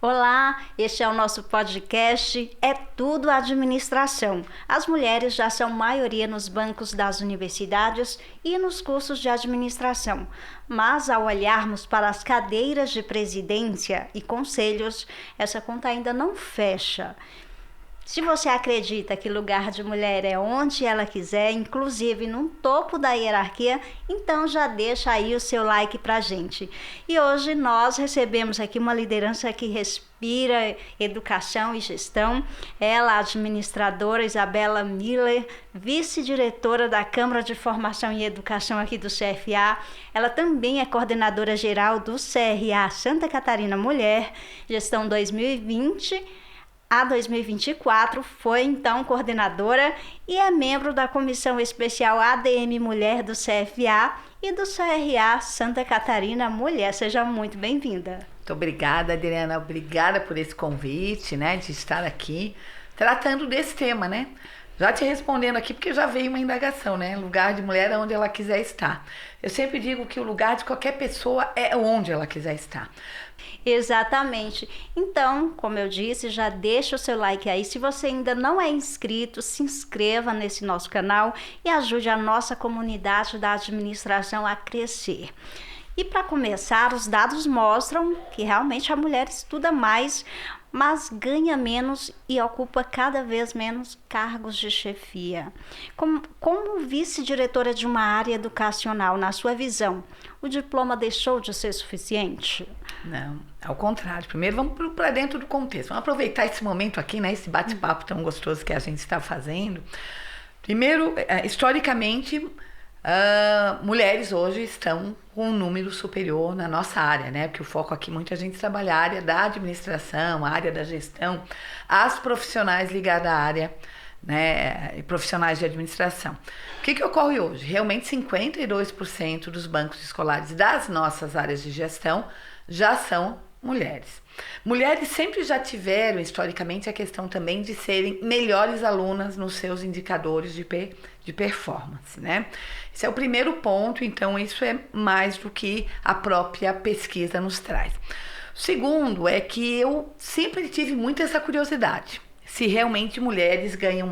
Olá, este é o nosso podcast É Tudo Administração. As mulheres já são maioria nos bancos das universidades e nos cursos de administração, mas ao olharmos para as cadeiras de presidência e conselhos, essa conta ainda não fecha. Se você acredita que lugar de mulher é onde ela quiser, inclusive no topo da hierarquia, então já deixa aí o seu like pra gente. E hoje nós recebemos aqui uma liderança que respira educação e gestão. Ela, a administradora Isabela Miller, vice-diretora da Câmara de Formação e Educação aqui do CFA. Ela também é coordenadora geral do CRA Santa Catarina Mulher, gestão 2020 a 2024, foi então coordenadora e é membro da Comissão Especial ADM Mulher do CFA e do CRA Santa Catarina Mulher. Seja muito bem-vinda. Muito obrigada, Adriana. Obrigada por esse convite, de estar aqui tratando desse tema, Já te respondendo aqui, porque já veio uma indagação, Lugar de mulher é onde ela quiser estar. Eu sempre digo que o lugar de qualquer pessoa é onde ela quiser estar. Exatamente. Então, como eu disse, já deixa o seu like aí. Se você ainda não é inscrito, se inscreva nesse nosso canal e ajude a nossa comunidade da administração a crescer. E para começar, os dados mostram que realmente a mulher estuda mais, mas ganha menos e ocupa cada vez menos cargos de chefia. Como vice-diretora de uma área educacional, na sua visão, o diploma deixou de ser suficiente? Não, ao contrário. Primeiro vamos para dentro do contexto. Vamos aproveitar esse momento aqui, esse bate-papo tão gostoso que a gente está fazendo. Primeiro, historicamente, mulheres hoje estão com um número superior na nossa área, Porque o foco aqui, muita gente trabalha a área da administração, a área da gestão, as profissionais ligadas à área, e profissionais de administração. O que ocorre hoje? Realmente 52% dos bancos escolares das nossas áreas de gestão já são mulheres. Mulheres sempre já tiveram, historicamente, a questão também de serem melhores alunas nos seus indicadores de performance, Esse é o primeiro ponto, então isso é mais do que a própria pesquisa nos traz. O segundo é que eu sempre tive muito essa curiosidade, se realmente mulheres ganham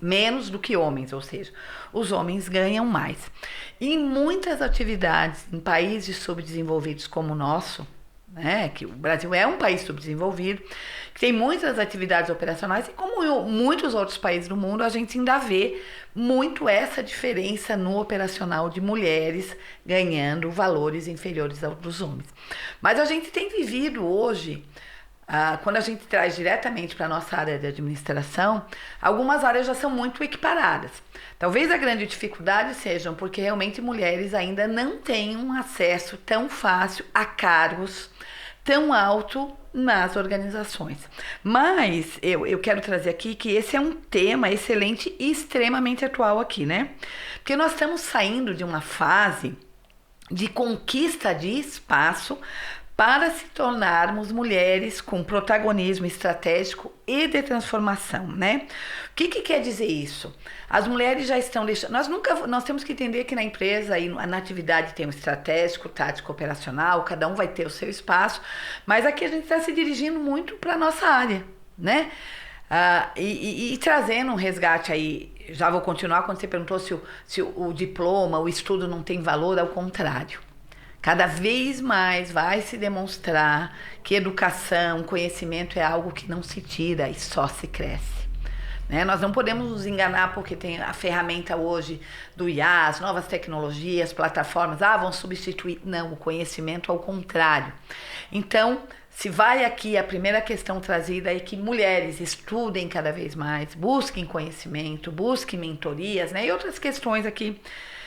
menos do que homens, ou seja, os homens ganham mais. E em muitas atividades, em países subdesenvolvidos como o nosso, que o Brasil é um país subdesenvolvido, que tem muitas atividades operacionais, e como em muitos outros países do mundo, a gente ainda vê muito essa diferença no operacional de mulheres ganhando valores inferiores aos dos homens. Mas a gente tem vivido hoje, quando a gente traz diretamente para a nossa área de administração, algumas áreas já são muito equiparadas. Talvez a grande dificuldade seja porque realmente mulheres ainda não têm um acesso tão fácil a cargos tão alto nas organizações. Mas eu quero trazer aqui que esse é um tema excelente e extremamente atual aqui, Porque nós estamos saindo de uma fase de conquista de espaço para se tornarmos mulheres com protagonismo estratégico e de transformação, O que quer dizer isso? As mulheres já estão deixando... Nós temos que entender que na empresa e na atividade tem o estratégico, o tático, operacional, cada um vai ter o seu espaço, mas aqui a gente está se dirigindo muito para a nossa área, E trazendo um resgate aí, já vou continuar quando você perguntou se o diploma, o estudo não tem valor, ao contrário. Cada vez mais vai se demonstrar que educação, conhecimento é algo que não se tira e só se cresce. Nós não podemos nos enganar porque tem a ferramenta hoje do IA, as novas tecnologias, plataformas, vão substituir. Não, o conhecimento ao contrário. Então, se vai aqui, a primeira questão trazida é que mulheres estudem cada vez mais, busquem conhecimento, busquem mentorias, e outras questões aqui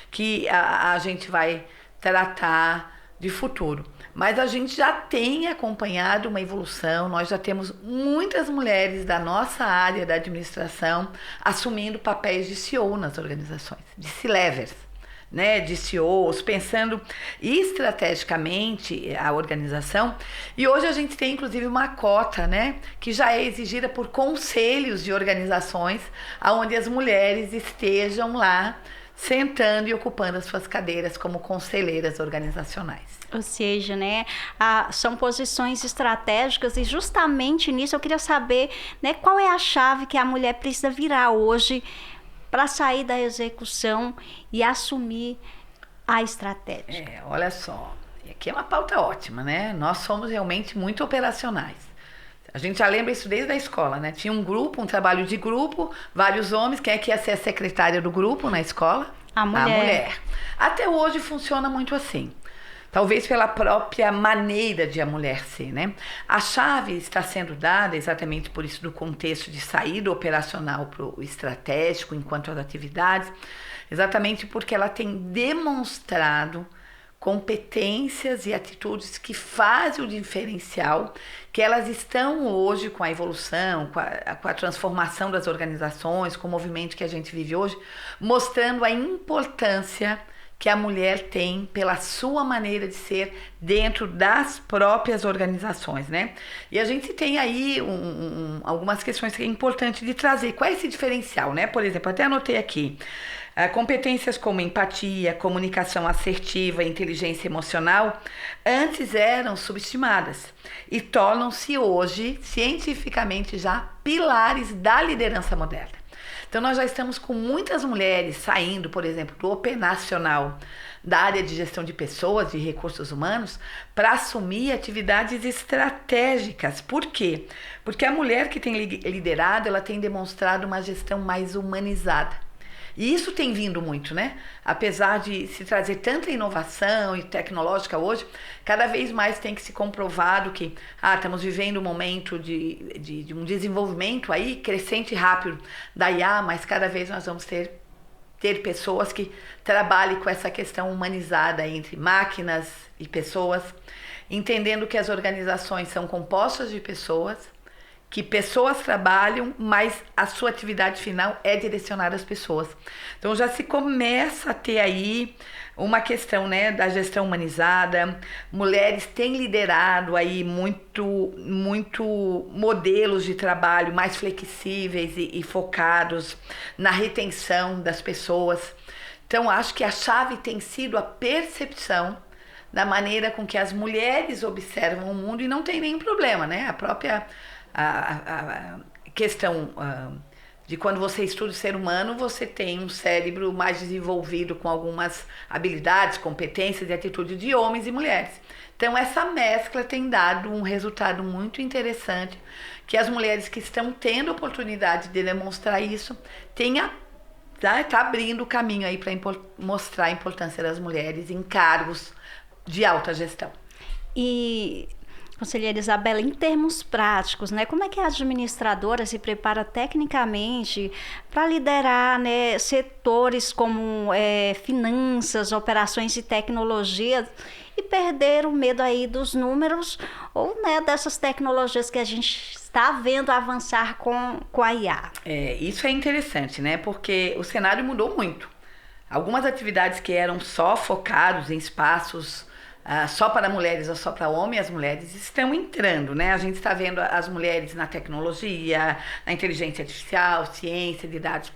que a gente vai tratar de futuro. Mas a gente já tem acompanhado uma evolução, nós já temos muitas mulheres da nossa área da administração assumindo papéis de CEO nas organizações, de C-levels, de CEOs, pensando estrategicamente a organização. E hoje a gente tem inclusive uma cota, que já é exigida por conselhos de organizações, onde as mulheres estejam lá sentando e ocupando as suas cadeiras como conselheiras organizacionais. Ou seja, né, são posições estratégicas e justamente nisso eu queria saber, né, qual é a chave que a mulher precisa virar hoje para sair da execução e assumir a estratégia. Olha só, aqui é uma pauta ótima, né? Nós somos realmente muito operacionais. A gente já lembra isso desde a escola, né? Tinha um grupo, um trabalho de grupo, vários homens. Quem é que ia ser a secretária do grupo na escola? A mulher. Até hoje funciona muito assim. Talvez pela própria maneira de a mulher ser, né? A chave está sendo dada exatamente por isso do contexto de saída operacional para o estratégico enquanto as atividades, exatamente porque ela tem demonstrado competências e atitudes que fazem o diferencial, que elas estão hoje com a evolução, com a transformação das organizações, com o movimento que a gente vive hoje, mostrando a importância que a mulher tem pela sua maneira de ser dentro das próprias organizações, né? E a gente tem aí algumas questões que é importante de trazer. Qual é esse diferencial, né? Por exemplo, até anotei aqui, competências como empatia, comunicação assertiva, inteligência emocional, antes eram subestimadas e tornam-se hoje, cientificamente já, pilares da liderança moderna. Então, nós já estamos com muitas mulheres saindo, por exemplo, do operacional, da área de gestão de pessoas, de recursos humanos, para assumir atividades estratégicas. Por quê? Porque a mulher que tem liderado, ela tem demonstrado uma gestão mais humanizada. E isso tem vindo muito, né? Apesar de se trazer tanta inovação e tecnológica hoje, cada vez mais tem que se comprovado que estamos vivendo um momento de um desenvolvimento aí crescente e rápido da IA, mas cada vez nós vamos ter pessoas que trabalhem com essa questão humanizada entre máquinas e pessoas, entendendo que as organizações são compostas de pessoas, que pessoas trabalham, mas a sua atividade final é direcionada às pessoas. Então já se começa a ter aí uma questão, né, da gestão humanizada. Mulheres têm liderado aí muito modelos de trabalho mais flexíveis e focados na retenção das pessoas. Então acho que a chave tem sido a percepção da maneira com que as mulheres observam o mundo, e não tem nenhum problema, né? A própria a questão de quando você estuda o ser humano, você tem um cérebro mais desenvolvido com algumas habilidades, competências e atitudes de homens e mulheres. Então essa mescla tem dado um resultado muito interessante, que as mulheres que estão tendo a oportunidade de demonstrar isso tá abrindo o caminho aí para mostrar a importância das mulheres em cargos de alta gestão. E conselheira Isabela, em termos práticos, né, como é que a administradora se prepara tecnicamente para liderar, né, setores como finanças, operações e tecnologia, e perder o medo aí dos números ou, né, dessas tecnologias que a gente está vendo avançar com a IA? Isso é interessante, né, porque o cenário mudou muito. Algumas atividades que eram só focados em espaços só para mulheres ou só para homens, as mulheres estão entrando, né? A gente está vendo as mulheres na tecnologia, na inteligência artificial, ciência de dados.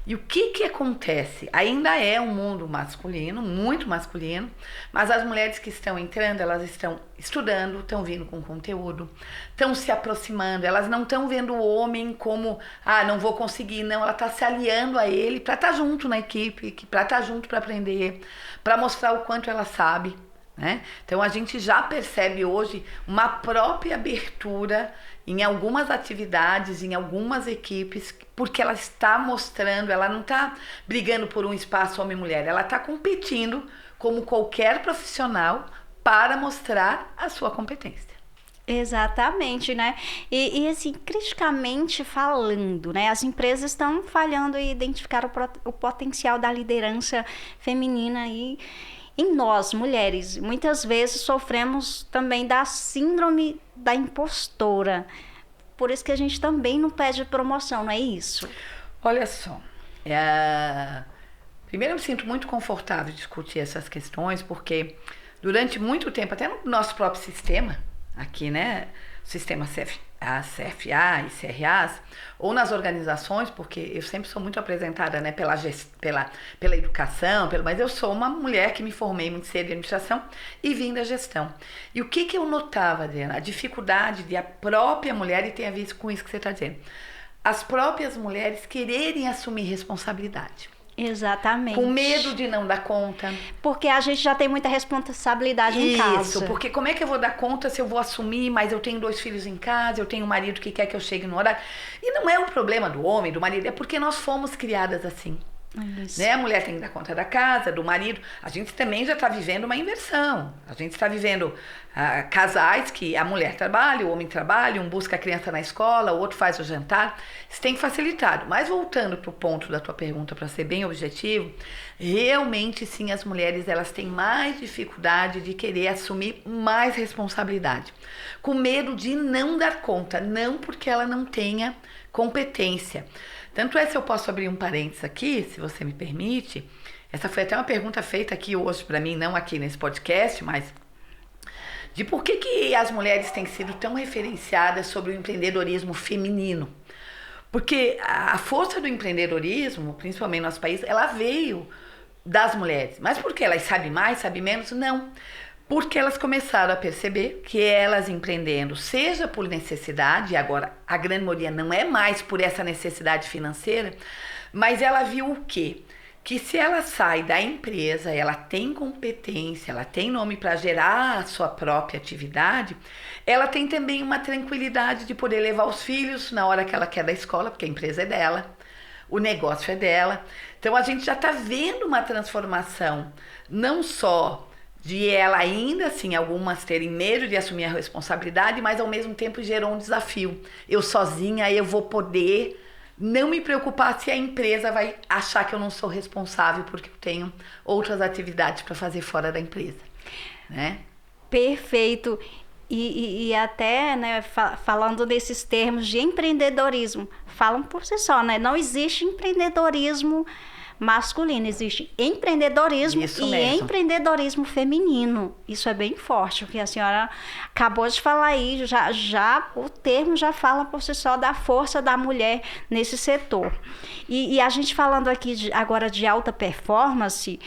E o que acontece? Ainda é um mundo masculino, muito masculino, mas as mulheres que estão entrando, elas estão estudando, estão vindo com conteúdo, estão se aproximando, elas não estão vendo o homem como, não vou conseguir, não, ela está se aliando a ele para estar junto na equipe, para estar junto para aprender, para mostrar o quanto ela sabe. Né? Então a gente já percebe hoje uma própria abertura em algumas atividades, em algumas equipes, porque ela está mostrando, ela não está brigando por um espaço homem-mulher, ela está competindo como qualquer profissional para mostrar a sua competência. Exatamente, né? E assim, criticamente falando, né? As empresas estão falhando em identificar o potencial da liderança feminina e em nós, mulheres, muitas vezes sofremos também da síndrome da impostora. Por isso que a gente também não pede promoção, não é isso? Olha só, primeiro eu me sinto muito confortável de discutir essas questões, porque durante muito tempo, até no nosso próprio sistema aqui, né, sistema CFA e CRAs, ou nas organizações, porque eu sempre sou muito apresentada, né, pela educação, mas eu sou uma mulher que me formei muito cedo em administração e vim da gestão. E o que eu notava, Adriana? A dificuldade de a própria mulher, e tem a ver com isso que você está dizendo, as próprias mulheres quererem assumir responsabilidade. Exatamente. Com medo de não dar conta. Porque a gente já tem muita responsabilidade em casa. Isso, porque como é que eu vou dar conta se eu vou assumir, mas eu tenho 2 filhos em casa, eu tenho um marido que quer que eu chegue no horário. E não é um problema do homem, do marido, é porque nós fomos criadas assim. Né? A mulher tem que dar conta da casa, do marido. A gente também já está vivendo uma inversão. A gente está vivendo casais que a mulher trabalha, o homem trabalha, um busca a criança na escola, o outro faz o jantar. Isso tem facilitado. Mas voltando para o ponto da tua pergunta, para ser bem objetivo, realmente sim, as mulheres elas têm mais dificuldade de querer assumir mais responsabilidade. Com medo de não dar conta, não porque ela não tenha competência. Tanto é, se eu posso abrir um parênteses aqui, se você me permite, essa foi até uma pergunta feita aqui hoje para mim, não aqui nesse podcast, mas de por que as mulheres têm sido tão referenciadas sobre o empreendedorismo feminino. Porque a força do empreendedorismo, principalmente no nosso país, ela veio das mulheres. Mas por que elas sabem mais, sabem menos? Não. Porque elas começaram a perceber que elas empreendendo, seja por necessidade, e agora a grande maioria não é mais por essa necessidade financeira, mas ela viu o quê? Que se ela sai da empresa, ela tem competência, ela tem nome para gerar a sua própria atividade, ela tem também uma tranquilidade de poder levar os filhos na hora que ela quer da escola, porque a empresa é dela, o negócio é dela. Então a gente já está vendo uma transformação, não só de ela ainda assim, algumas terem medo de assumir a responsabilidade, mas ao mesmo tempo gerou um desafio. Eu sozinha, eu vou poder não me preocupar se a empresa vai achar que eu não sou responsável porque eu tenho outras atividades para fazer fora da empresa, né? Perfeito. E até, né, falando desses termos de empreendedorismo, falam por si só, né? Não existe empreendedorismo masculino, existe empreendedorismo empreendedorismo feminino. Isso é bem forte, porque a senhora acabou de falar aí, já o termo já fala por si só da força da mulher nesse setor. E a gente falando aqui agora de alta performance,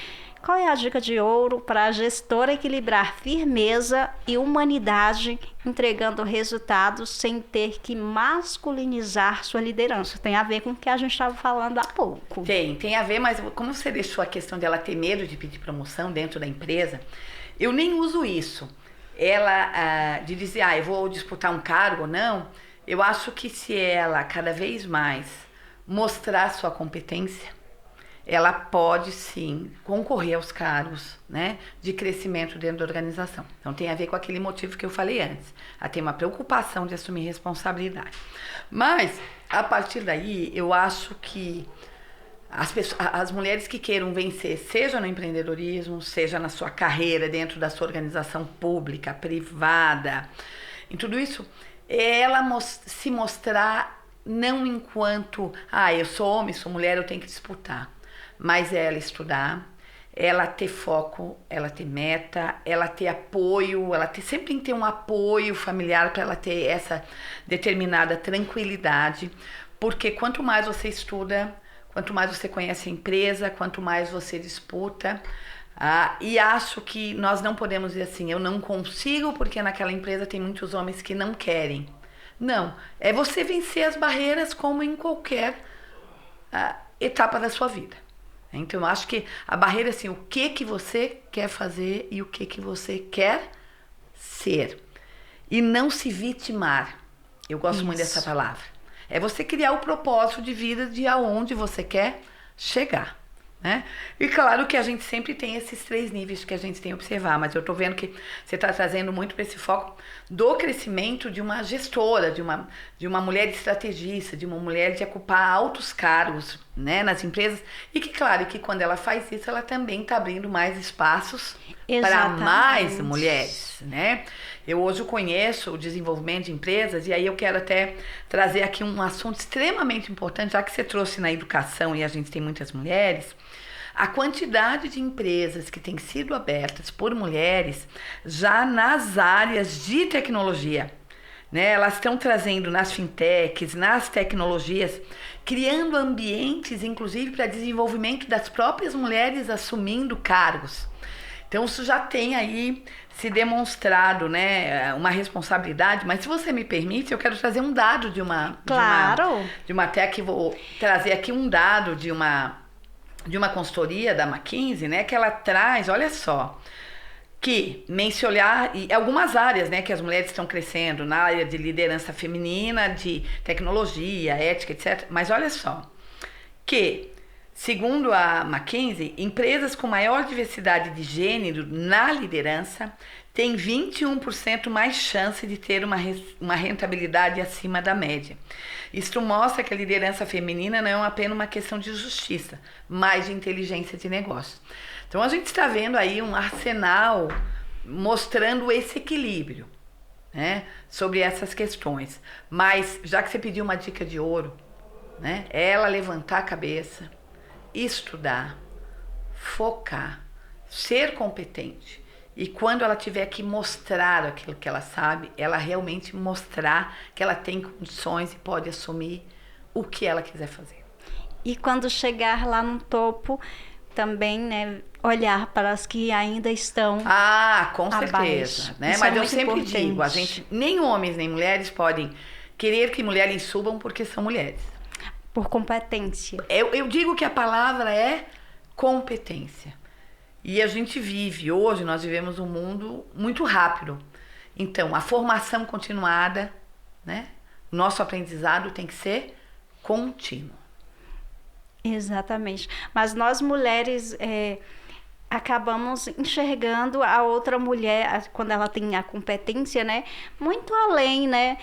qual é a dica de ouro para a gestora equilibrar firmeza e humanidade, entregando resultados sem ter que masculinizar sua liderança? Tem a ver com o que a gente estava falando há pouco. Tem a ver, mas como você deixou a questão dela ter medo de pedir promoção dentro da empresa, eu nem uso isso. Ela, de dizer, eu vou disputar um cargo ou não, eu acho que se ela cada vez mais mostrar sua competência, ela pode sim concorrer aos cargos, né, de crescimento dentro da organização. Então tem a ver com aquele motivo que eu falei antes. Ela tem uma preocupação de assumir responsabilidade. Mas, a partir daí, eu acho que as mulheres que queiram vencer, seja no empreendedorismo, seja na sua carreira, dentro da sua organização pública, privada, em tudo isso, ela se mostrar não enquanto, eu sou homem, sou mulher, eu tenho que disputar. Mas é ela estudar, ela ter foco, ela ter meta, ela ter apoio, sempre tem que ter um apoio familiar para ela ter essa determinada tranquilidade, porque quanto mais você estuda, quanto mais você conhece a empresa, quanto mais você disputa, e acho que nós não podemos dizer assim, eu não consigo porque naquela empresa tem muitos homens que não querem. Não, é você vencer as barreiras como em qualquer etapa da sua vida. Então, eu acho que a barreira é assim, o que você quer fazer e o que você quer ser. E não se vitimar. Eu gosto muito dessa palavra. É você criar o propósito de vida de aonde você quer chegar, né? E claro que a gente sempre tem esses 3 níveis que a gente tem que observar, mas eu estou vendo que você está trazendo muito para esse foco do crescimento de uma gestora, de uma mulher estrategista, de uma mulher de ocupar altos cargos, né, nas empresas, e que claro que quando ela faz isso, ela também está abrindo mais espaços para mais mulheres, né? Eu hoje conheço o desenvolvimento de empresas e aí eu quero até trazer aqui um assunto extremamente importante, já que você trouxe na educação e a gente tem muitas mulheres, a quantidade de empresas que têm sido abertas por mulheres já nas áreas de tecnologia. né? Elas estão trazendo nas fintechs, nas tecnologias, criando ambientes, inclusive, para desenvolvimento das próprias mulheres assumindo cargos. Então, isso já tem aí se demonstrado, né, uma responsabilidade. Mas, se você me permite, eu quero trazer um dado de uma tech, vou trazer aqui um dado de uma consultoria da McKinsey, né, que ela traz, olha só, que mencionar algumas áreas, né, que as mulheres estão crescendo, na área de liderança feminina, de tecnologia, ética, etc. Mas olha só, que, segundo a McKinsey, empresas com maior diversidade de gênero na liderança têm 21% mais chance de ter uma rentabilidade acima da média. Isso mostra que a liderança feminina não é apenas uma questão de justiça, mas de inteligência de negócio. Então, a gente está vendo aí um arsenal mostrando esse equilíbrio, né, sobre essas questões. Mas, já que você pediu uma dica de ouro, né, é ela levantar a cabeça, estudar, focar, ser competente. E quando ela tiver que mostrar aquilo que ela sabe, ela realmente mostrar que ela tem condições e pode assumir o que ela quiser fazer. E quando chegar lá no topo, também, né, olhar para as que ainda estão com certeza, né? Mas eu sempre digo, a gente, nem homens nem mulheres podem querer que mulheres subam porque são mulheres. Por competência. Eu digo que a palavra é competência. E a gente hoje nós vivemos um mundo muito rápido. Então, a formação continuada, né? Nosso aprendizado tem que ser contínuo. Exatamente. Mas nós mulheres acabamos enxergando a outra mulher, quando ela tem a competência, né, muito além, né,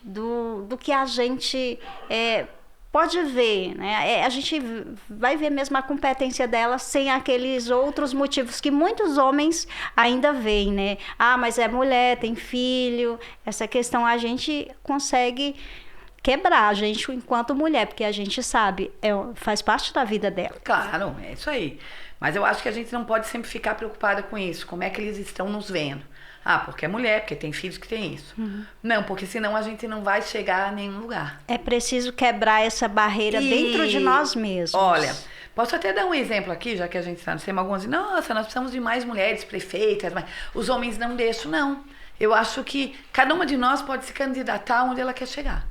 do que a gente pode ver, né? A gente vai ver mesmo a competência dela sem aqueles outros motivos que muitos homens ainda veem, né? Mas é mulher, tem filho. Essa questão a gente consegue quebrar, a gente enquanto mulher, porque a gente sabe, faz parte da vida dela. Claro, é isso aí. Mas eu acho que a gente não pode sempre ficar preocupada com isso. Como é que eles estão nos vendo? Porque é mulher, porque tem filhos que tem isso. Uhum. Não, porque senão a gente não vai chegar a nenhum lugar. É preciso quebrar essa barreira dentro de nós mesmos. Olha, posso até dar um exemplo aqui, já que a gente está no tema, alguns dizem, nossa, nós precisamos de mais mulheres prefeitas, mas os homens não deixam, não. Eu acho que cada uma de nós pode se candidatar onde ela quer chegar.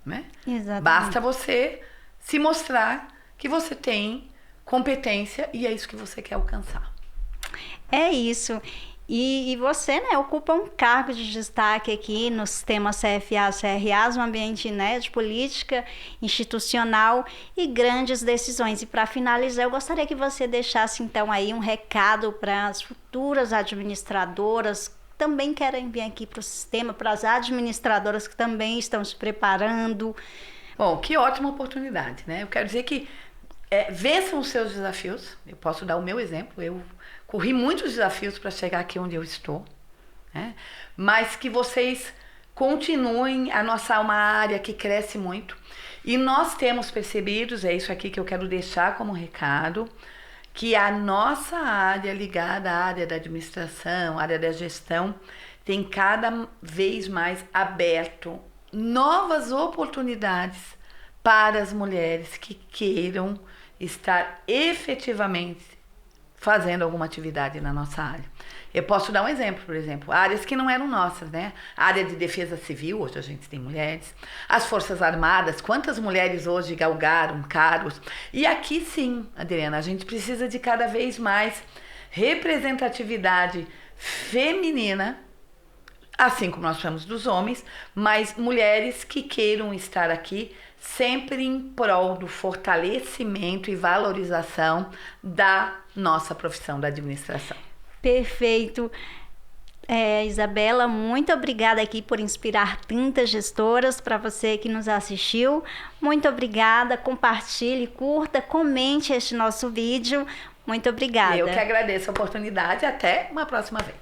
Né? Exatamente. Basta você se mostrar que você tem competência e é isso que você quer alcançar. É isso. E você, né, ocupa um cargo de destaque aqui no sistema CFA, CRAs, no ambiente, né, de política institucional e grandes decisões. E para finalizar, eu gostaria que você deixasse então aí um recado para as futuras administradoras também querem vir aqui para o sistema, para as administradoras que também estão se preparando. Bom, que ótima oportunidade, né? Eu quero dizer que vençam os seus desafios. Eu posso dar o meu exemplo. Eu corri muitos desafios para chegar aqui onde eu estou, né? Mas que vocês continuem. A nossa é uma área que cresce muito. E nós temos percebido, é isso aqui que eu quero deixar como recado, que a nossa área ligada à área da administração, área da gestão, tem cada vez mais aberto novas oportunidades para as mulheres que queiram estar efetivamente fazendo alguma atividade na nossa área. Eu posso dar um exemplo, por exemplo, áreas que não eram nossas, né? A área de defesa civil, hoje a gente tem mulheres. As Forças Armadas, quantas mulheres hoje galgaram cargos? E aqui sim, Adriana, a gente precisa de cada vez mais representatividade feminina, assim como nós chamamos dos homens, mas mulheres que queiram estar aqui sempre em prol do fortalecimento e valorização da nossa profissão da administração. Perfeito. Isabela, muito obrigada aqui por inspirar tantas gestoras. Para você que nos assistiu, muito obrigada. Compartilhe, curta, comente este nosso vídeo. Muito obrigada. Eu que agradeço a oportunidade. Até uma próxima vez.